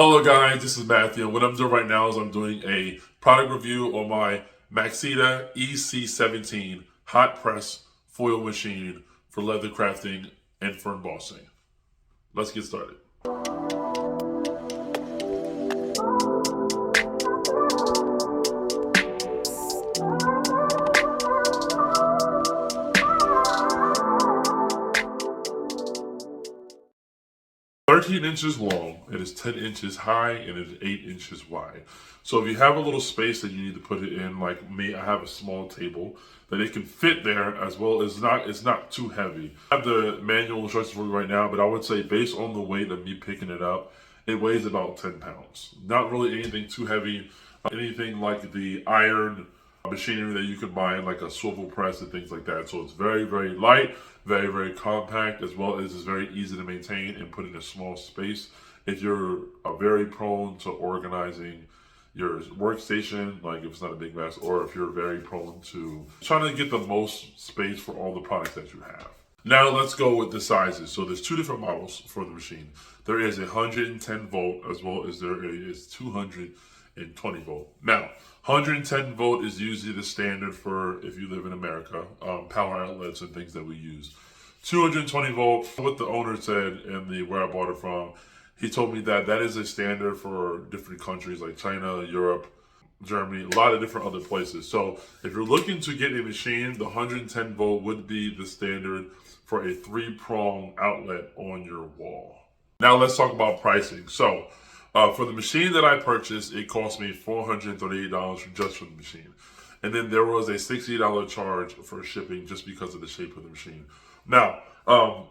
Hello guys, this is Matthew, and what I'm doing right now is I'm doing a product review on my Maxita EC-17 hot press foil machine for leather crafting and for embossing. Let's get started. 13 inches long, it is 10 inches high, and it is 8 inches wide. So if you have a little space that you need to put it in, like me, I have a small table that it can fit there, as well as it's not too heavy. I have the manual instructions for you right now, but I would say based on the weight of me picking it up, it weighs about 10 pounds. Not really anything too heavy, anything like the iron machinery that you can buy, like a swivel press and things like that. So it's very, very light, very, very compact, as well as it's very easy to maintain and put in a small space. If you're very prone to organizing your workstation, like if it's not a big mess, or if you're very prone to trying to get the most space for all the products that you have. Now let's go with the sizes. So there's two different models for the machine. There is a 110 volt as well as there is 220 volt. Now, 110 volt is usually the standard for if you live in America, power outlets and things that we use. 220 volt, what the owner said and where I bought it from, he told me that is a standard for different countries like China, Europe, Germany, a lot of different other places. So if you're looking to get a machine, the 110 volt would be the standard for a 3-prong outlet on your wall. Now let's talk about pricing. So for the machine that I purchased, it cost me $438 just for the machine. And then there was a $60 charge for shipping just because of the shape of the machine. Now,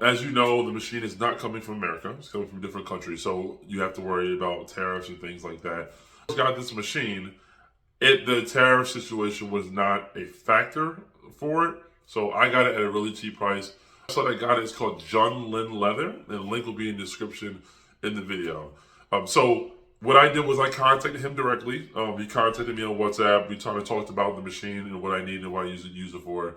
as you know, the machine is not coming from America. It's coming from different countries. So you have to worry about tariffs and things like that. I got this machine. The tariff situation was not a factor for it. So I got it at a really cheap price. So I got it. It's called Junlin Leather. And the link will be in the description in the video. So what I did was I contacted him directly. He contacted me on WhatsApp. We talked about the machine and what I need and what I use it for.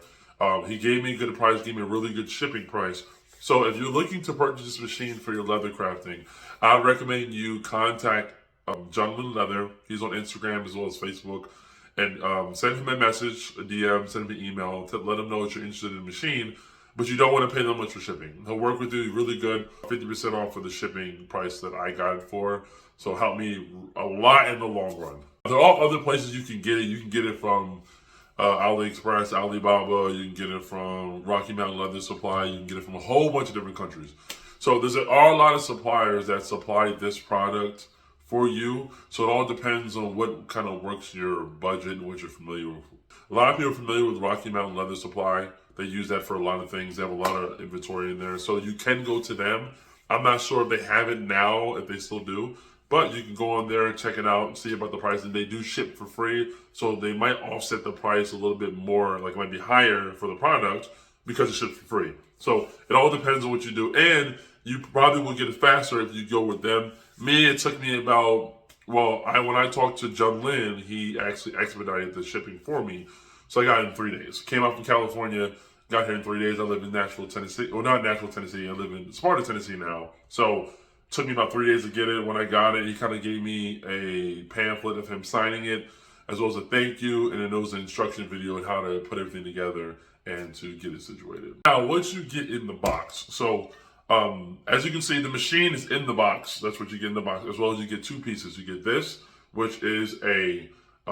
He gave me a good price, gave me a really good shipping price. So if you're looking to purchase this machine for your leather crafting, I recommend you contact Junlin Leather. He's on Instagram as well as Facebook. And send him a message, a DM, send him an email, to let him know that you're interested in the machine. But you don't want to pay that much for shipping. He'll work with you really good, 50% off for the shipping price that I got it for. So help me a lot in the long run. There are other places you can get it. You can get it from AliExpress, Alibaba. You can get it from Rocky Mountain Leather Supply. You can get it from a whole bunch of different countries. So there are a lot of suppliers that supply this product for you. So it all depends on what kind of works your budget and what you're familiar with. A lot of people are familiar with Rocky Mountain Leather Supply. They use that for a lot of things. They have a lot of inventory in there. So you can go to them. I'm not sure if they have it now, if they still do. But you can go on there and check it out and see about the price. And they do ship for free. So they might offset the price a little bit more, like it might be higher for the product because it ships for free. So it all depends on what you do. And you probably will get it faster if you go with them. Me, it took me about, when I talked to Junlin, he actually expedited the shipping for me. So I got it in 3 days. Came out from California, got here in 3 days. I live in Nashville, Tennessee. Well, not Nashville, Tennessee. I live in Sparta, Tennessee now. So it took me about 3 days to get it. When I got it, he kind of gave me a pamphlet of him signing it, as well as a thank you, and then there was an instruction video on how to put everything together and to get it situated. Now, what you get in the box. So as you can see, the machine is in the box. That's what you get in the box, as well as you get two pieces. You get this, which is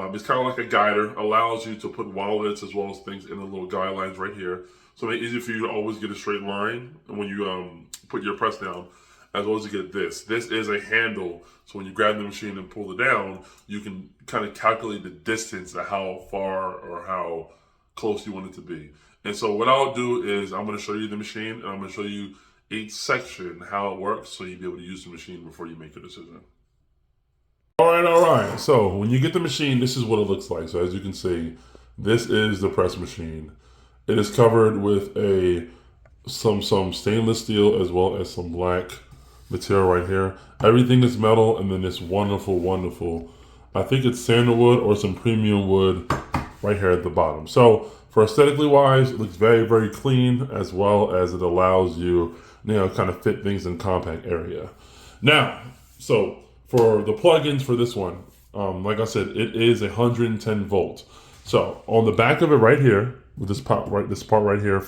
it's kind of like a guider, allows you to put wallets as well as things in the little guidelines right here. So it's easy for you to always get a straight line when you put your press down, as well as you get this. This is a handle, so when you grab the machine and pull it down, you can kind of calculate the distance of how far or how close you want it to be. And so what I'll do is I'm going to show you the machine, and I'm going to show you each section, how it works, so you'll be able to use the machine before you make a decision. All right. So when you get the machine, this is what it looks like. So as you can see, this is the press machine. It is covered with some stainless steel as well as some black material right here. Everything is metal, and then this wonderful, I think it's sandalwood or some premium wood right here at the bottom. So for aesthetically wise, it looks very, very clean, as well as it allows you, kind of fit things in compact area. Now, so for the plugins for this one, like I said, it is 110 volts. So on the back of it right here, with this part right here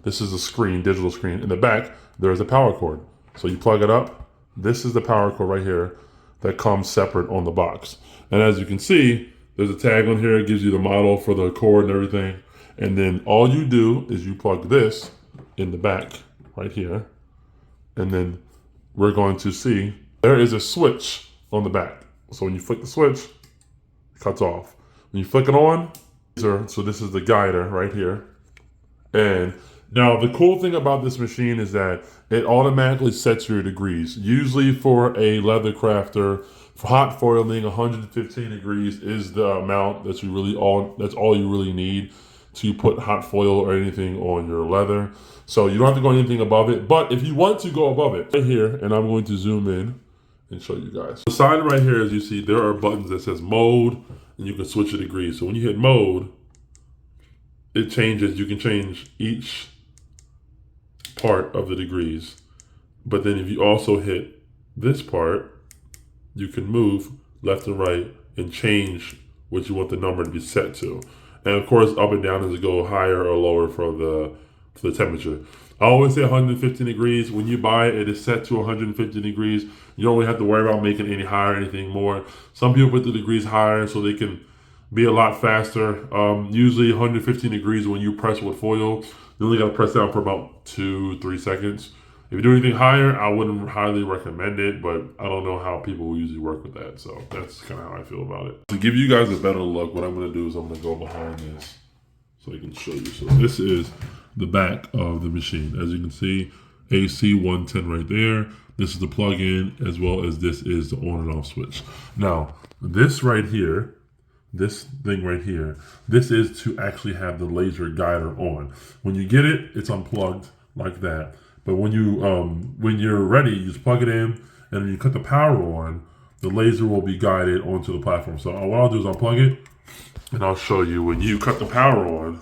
this is a screen, digital screen. In the back, there's a power cord. So you plug it up. This is the power cord right here that comes separate on the box. And as you can see, there's a tag on here. It gives you the model for the cord and everything. And then all you do is you plug this in the back right here. And then we're going to see there is a switch on the back. So when you flick the switch, it cuts off. When you flick it on, so this is the guider right here. And now the cool thing about this machine is that it automatically sets your degrees. Usually for a leather crafter, for hot foiling, 115 degrees is the amount that's all you really need to put hot foil or anything on your leather. So you don't have to go anything above it. But if you want to go above it, right here, and I'm going to zoom in and show you guys. The side right here, as you see, there are buttons that says mode, and you can switch the degrees. So when you hit mode, it changes. You can change each part of the degrees. But then if you also hit this part, you can move left and right and change what you want the number to be set to. And of course, up and down as it go higher or lower for the temperature. I always say 115 degrees. When you buy it, it is set to 150 degrees. You don't really have to worry about making it any higher or anything more. Some people put the degrees higher so they can be a lot faster. Usually 115 degrees when you press with foil, you only got to press down for about 2-3 seconds. If you do anything higher, I wouldn't highly recommend it, but I don't know how people usually work with that. So that's kind of how I feel about it. To give you guys a better look, what I'm going to do is I'm going to go behind this so I can show you. So this is the back of the machine. As you can see, AC-110 right there. This is the plug-in, as well as this is the on and off switch. Now, this right here, this thing right here, this is to actually have the laser guider on. When you get it, it's unplugged like that. But when you're ready, you just plug it in, and when you cut the power on, the laser will be guided onto the platform. So what I'll do is unplug it, and I'll show you when you cut the power on,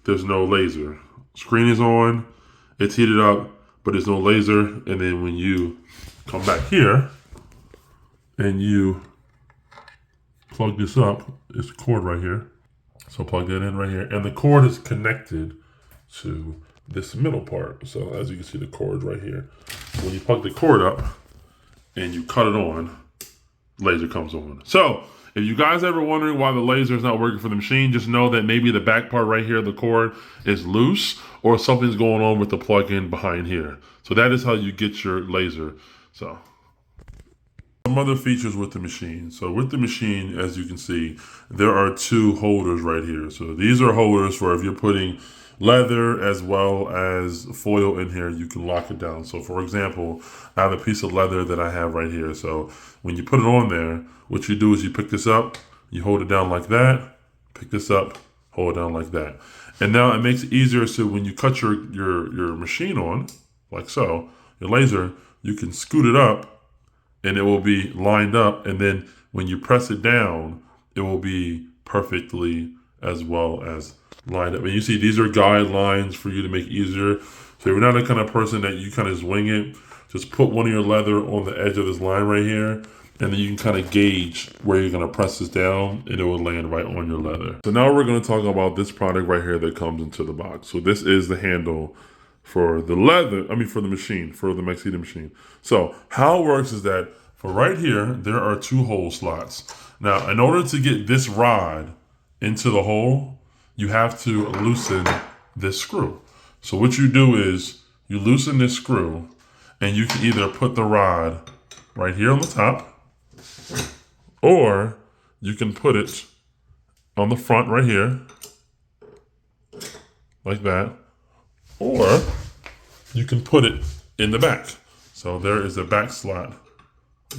there's no laser. Screen is on, it's heated up, but there's no laser. And then when you come back here and you plug this up, it's a cord right here. So plug that in right here. And the cord is connected to this middle part. So as you can see, the cord right here. When you plug the cord up and you cut it on, laser comes on. So if you guys ever wondering why the laser is not working for the machine, just know that maybe the back part right here, the cord, is loose, or something's going on with the plug-in behind here. So that is how you get your laser. So some other features with the machine. So with the machine, as you can see, there are two holders right here. So these are holders for if you're putting leather as well as foil in here, you can lock it down. So for example, I have a piece of leather that I have right here. So when you put it on there, what you do is you pick this up, you hold it down like that, pick this up, hold it down like that. And now it makes it easier, so when you cut your machine on, like so, your laser, you can scoot it up and it will be lined up. And then when you press it down, it will be perfectly as well as lined up. And you see, these are guidelines for you to make it easier. So if you're not the kind of person that you kind of just wing it, just put one of your leather on the edge of this line right here, and then you can kind of gauge where you're going to press this down, and it will land right on your leather. So now we're going to talk about this product right here that comes into the box. So this is the handle for the leather, for the machine, for the Maxita machine. So how it works is that for right here, there are two hole slots. Now, in order to get this rod into the hole, you have to loosen this screw. So what you do is you loosen this screw, and you can either put the rod right here on the top, or you can put it on the front right here, like that, or you can put it in the back. So there is a back slot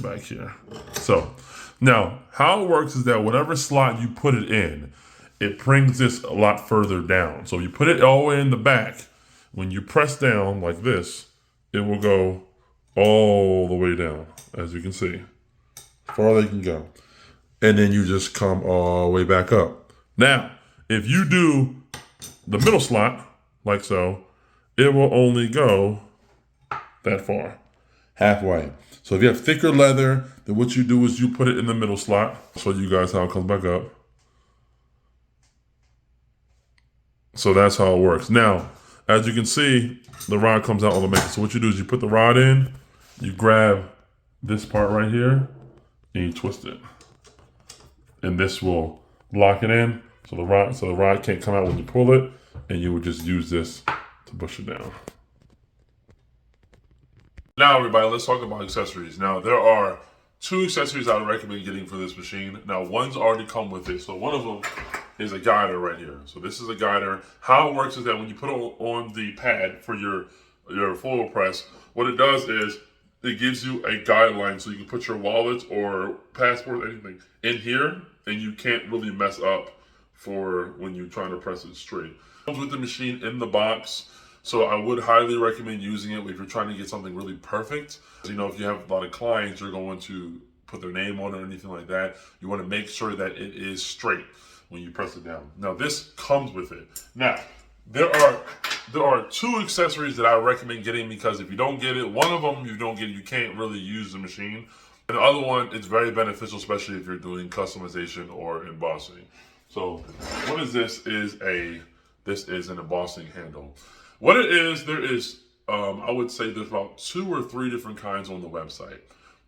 back here. So now how it works is that whatever slot you put it in, it brings this a lot further down. So you put it all the way in the back. When you press down like this, it will go all the way down, as you can see, as far as they can go. And then you just come all the way back up. Now, if you do the middle slot, like so, it will only go that far. halfway. So if you have thicker leather, then what you do is you put it in the middle slot. I'll show you guys how it comes back up. So that's how it works. Now, as you can see, the rod comes out automatically. So what you do is you put the rod in, you grab this part right here, and you twist it. And this will lock it in. So the rod can't come out when you pull it, and you would just use this to push it down. Now, everybody, let's talk about accessories. Now, there are 2 accessories I would recommend getting for this machine. Now, one's already come with it. So one of them is a guider right here. So this is a guider. How it works is that when you put it on the pad for your foil press, what it does is it gives you a guideline so you can put your wallet or passport, anything in here, and you can't really mess up for when you're trying to press it straight. It comes with the machine in the box. So I would highly recommend using it if you're trying to get something really perfect. You know, if you have a lot of clients, you're going to put their name on it or anything like that. You want to make sure that it is straight when you press it down. Now this comes with it. Now, there are 2 accessories that I recommend getting, because if you don't get it, one of them you can't really use the machine. And the other one, it's very beneficial, especially if you're doing customization or embossing. So what is this? This is an embossing handle. What it is, there is, I would say there's about 2 or 3 different kinds on the website.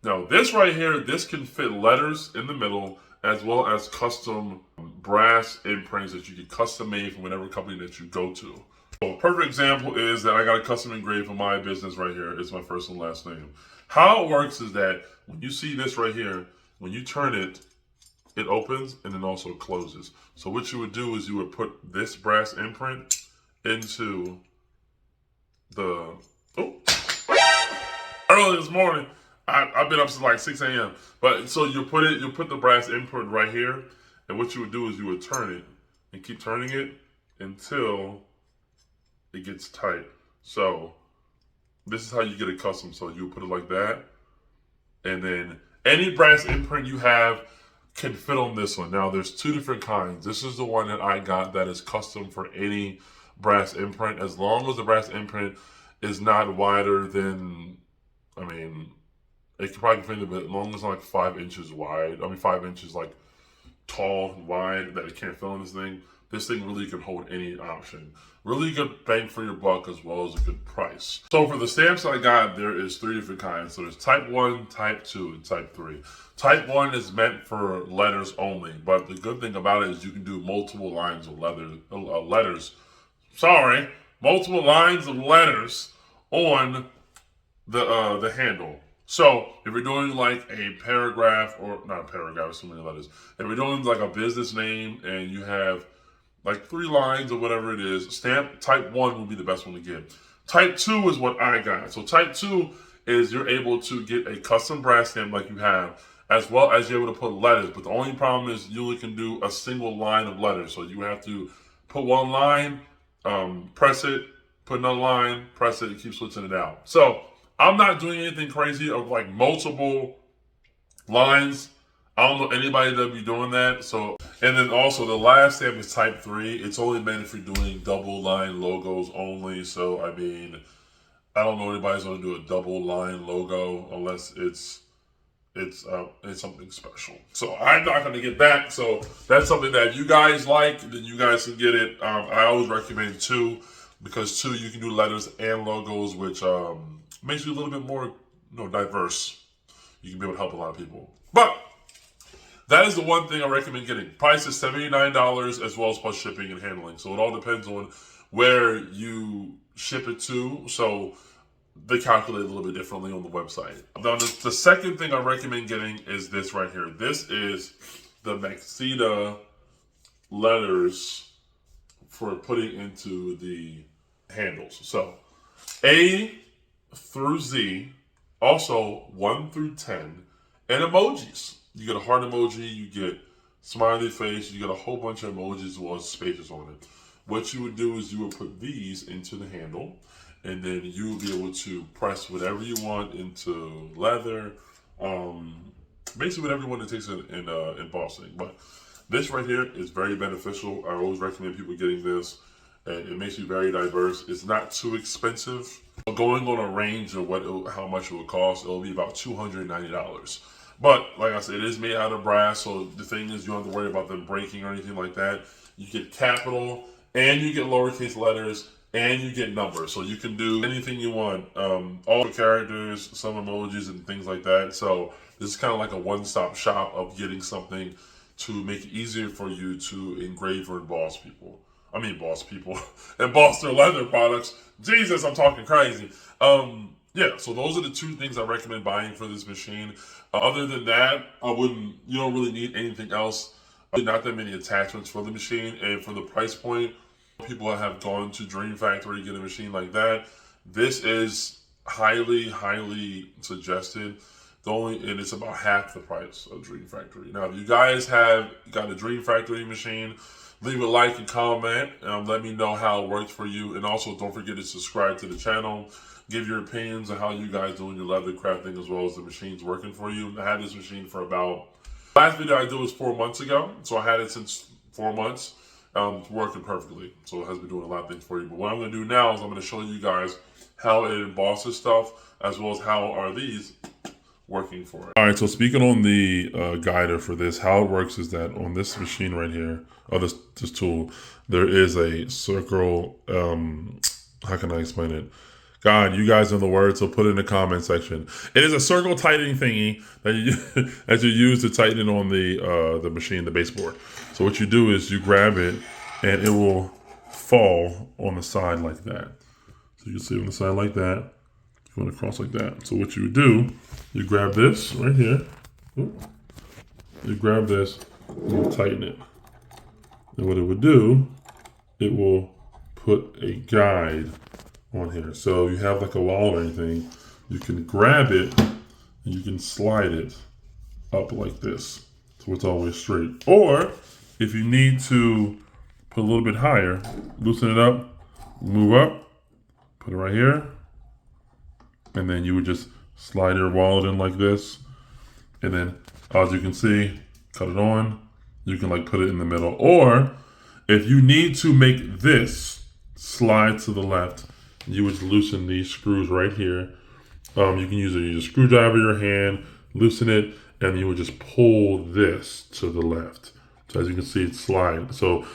Now this right here, this can fit letters in the middle, as well as custom brass imprints that you can custom made from whatever company that you go to. So a perfect example is that I got a custom engraved for my business right here. It's my first and last name. How it works is that when you see this right here, when you turn it, it opens and then also closes. So what you would do is you would put this brass imprint into the, early this morning. I've been up since like 6 a.m. But so you put the brass imprint right here, and what you would do is you would turn it and keep turning it until it gets tight. So this is how you get it custom. So you put it like that, and then any brass imprint you have can fit on this one. Now there's 2 different kinds. This is the one that I got that is custom for any brass imprint, as long as the brass imprint is not wider than, I mean, it can probably fit a bit, as long as it's like 5 inches wide. 5 inches like tall and wide, that it can't fit on this thing. This thing really can hold any option. Really good bang for your buck, as well as a good price. So for the stamps I got, there is 3 different kinds. So there's type 1, type 2, and type 3. Type 1 is meant for letters only, but the good thing about it is you can do multiple lines of multiple lines of letters on the handle. So if you're doing like a paragraph, or not a paragraph, so many letters. If you're doing like a business name and you have like 3 lines or whatever it is, stamp type 1 will be the best one to get. Type 2 is what I got. So type 2 is you're able to get a custom brass stamp like you have, as well as you're able to put letters. But the only problem is you only can do a single line of letters. So you have to put 1 line, press it, put another line, press it, and keep switching it out. So I'm not doing anything crazy of like multiple lines. I don't know anybody that be doing that. So, and then also the last stamp is type 3. It's only meant if you're doing double line logos only. So I mean, I don't know anybody's gonna do a double line logo unless it's something special. So I'm not gonna get that. So that's something that if you guys like, then you guys can get it. I always recommend 2, because 2 you can do letters and logos, which makes you a little bit more, diverse. You can be able to help a lot of people. But that is the one thing I recommend getting. Price is $79, as well as plus shipping and handling. So it all depends on where you ship it to. So they calculate a little bit differently on the website. Now, the second thing I recommend getting is this right here. This is the Maxita letters for putting into the handles. So A through Z, also 1 through 10, and emojis. You get a heart emoji, you get smiley face, you get a whole bunch of emojis as well as spaces on it. What you would do is you would put these into the handle, and then you will be able to press whatever you want into leather, basically whatever you want to take in embossing. But this right here is very beneficial. I always recommend people getting this, and it makes you very diverse. It's not too expensive. Going on a range of how much it would cost, it'll be about $290. But like I said, it is made out of brass, so the thing is, you don't have to worry about them breaking or anything like that. You get capital, and you get lowercase letters, and you get numbers, so you can do anything you want. All the characters, some emojis, and things like that. So this is kind of like a one-stop shop of getting something to make it easier for you to engrave or emboss people. Emboss their leather products. Jesus, I'm talking crazy. Yeah, so those are the two things I recommend buying for this machine. Other than that, you don't really need anything else. Not that many attachments for the machine, and for the price point, people have gone to Dream Factory to get a machine like that. This is highly, highly suggested. And it's about half the price of Dream Factory. Now, if you guys have got a Dream Factory machine, leave a like and comment. Let me know how it works for you. And also, don't forget to subscribe to the channel. Give your opinions on how you guys doing your leather crafting as well as the machine's working for you. I had this machine for last video I did was 4 months ago. So I had it since 4 months. It's working perfectly. So it has been doing a lot of things for you. But what I'm going to do now is I'm going to show you guys how it embosses stuff, as well as how are these working for it. All right, so speaking on the guider for this, how it works is that on this machine right here, or this tool, there is a circle, how can I explain it? God, you guys know the word, so put it in the comment section. It is a circle tightening thingy that you use to tighten on the machine, the baseboard. So what you do is you grab it, and it will fall on the side like that. So you can see on the side like that, going across like that. So what you do, you grab this right here. You grab this, and you tighten it. And what it would do, it will put a guide on here. So if you have like a wall or anything, you can grab it and you can slide it up like this, so it's always straight. Or if you need to put a little bit higher, loosen it up, move up, put it right here, and then you would just slide your wallet in like this, and then as you can see, cut it on. You can like put it in the middle. Or if you need to make this slide to the left, you would loosen these screws right here. You can use a screwdriver, your hand, loosen it, and you would just pull this to the left. So as you can see, it's slide. So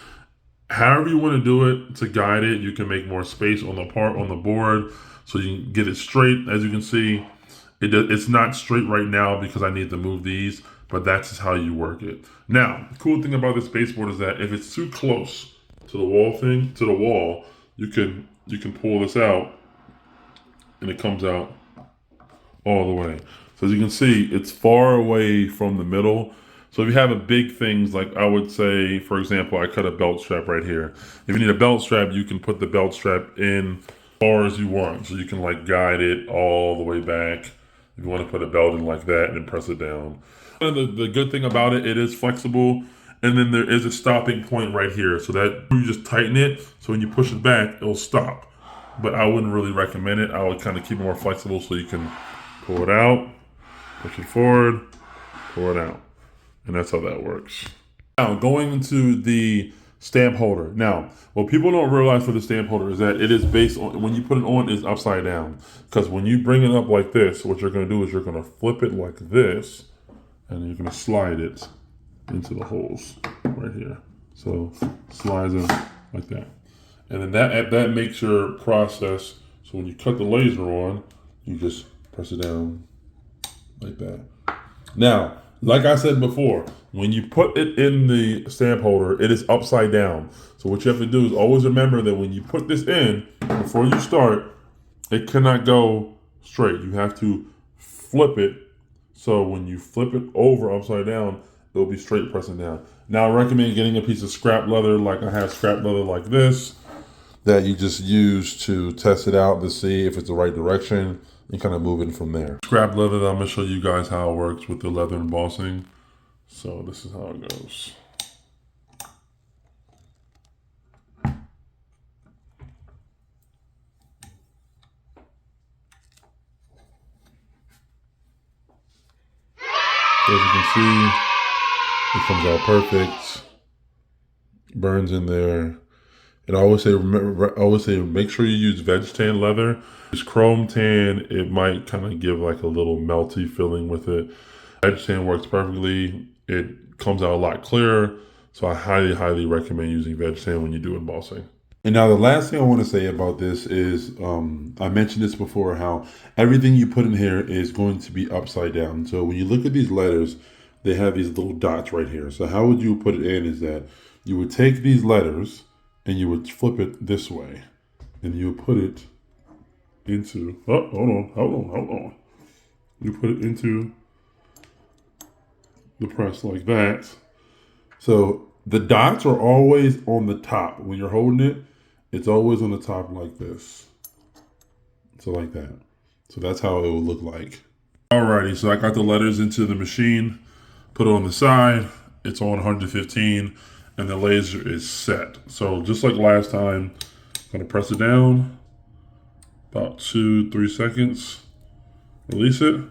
however you want to do it to guide it, you can make more space on the board so you can get it straight. As you can see, it's not straight right now because I need to move these, but that's just how you work it. Now, the cool thing about this baseboard is that if it's too close to the wall, you can pull this out, and it comes out all the way. So as you can see, it's far away from the middle. So if you have a big things, like I would say, for example, I cut a belt strap right here. If you need a belt strap, you can put the belt strap in as far as you want. So you can like guide it all the way back. If you want to put a belt in like that and then press it down. And the good thing about it, it is flexible. And then there is a stopping point right here. So that you just tighten it. So when you push it back, it'll stop. But I wouldn't really recommend it. I would kind of keep it more flexible so you can pull it out, push it forward, pull it out. And that's how that works. Now, going into the stamp holder. Now, what people don't realize for the stamp holder is that it is based on, when you put it on, it's upside down. Because when you bring it up like this, what you're going to do is you're going to flip it like this, and you're going to slide it into the holes right here. So slides in like that. And then that makes your process, so when you cut the laser on, you just press it down like that. Now, like I said before, when you put it in the stamp holder, it is upside down. So what you have to do is always remember that when you put this in, before you start, it cannot go straight. You have to flip it. So when you flip it over upside down, it'll be straight pressing down. Now I recommend getting a piece of scrap leather, like I have scrap leather like this, that you just use to test it out to see if it's the right direction and kind of move it from there. Scrap leather, I'm gonna show you guys how it works with the leather embossing. So this is how it goes. So as you can see, it comes out perfect, burns in there. And I always say, make sure you use veg tan leather. This chrome tan, it might kind of give like a little melty feeling with it. Veg tan works perfectly. It comes out a lot clearer. So I highly, highly recommend using veg tan when you do embossing. And now the last thing I want to say about this is, I mentioned this before, how everything you put in here is going to be upside down. So when you look at these letters, they have these little dots right here. So how would you put it in is that you would take these letters and you would flip it this way. And you would put it into, oh, hold on. You put it into the press like that. So the dots are always on the top. When you're holding it, it's always on the top like this. So like that. So that's how it will look like. Alrighty, so I got the letters into the machine, put it on the side. It's on 115 and the laser is set. So just like last time, I'm gonna press it down, about 2-3 seconds, release it.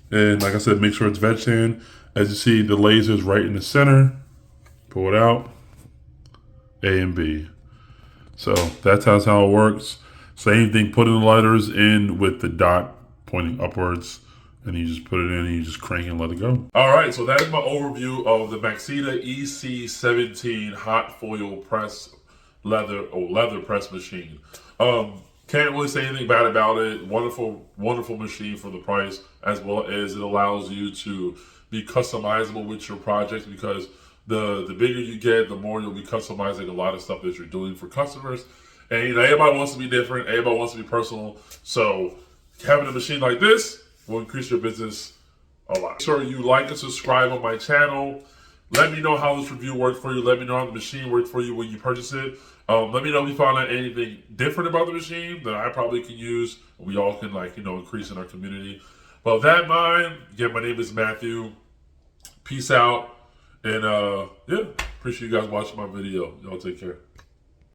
And like I said, make sure it's veg tan. As you see, the laser is right in the center. Pull it out, A and B. So that's how it works. Same thing, putting the letters in with the dot pointing upwards, and you just put it in and you just crank and let it go. All right, so that is my overview of the Maxita EC-17 hot foil press leather press machine. Can't really say anything bad about it. Wonderful, wonderful machine for the price, as well as it allows you to be customizable with your projects, because the bigger you get, the more you'll be customizing a lot of stuff that you're doing for customers. And you know, everybody wants to be different, everybody wants to be personal. So having a machine like this will increase your business a lot. Make sure you like and subscribe on my channel. Let me know how this review worked for you. Let me know how the machine worked for you when you purchase it. Let me know if you found out anything different about the machine that I probably can use. We all can, like, you know, increase in our community. But with that in mind, again, my name is Matthew. Peace out. And yeah, appreciate you guys watching my video. Y'all take care.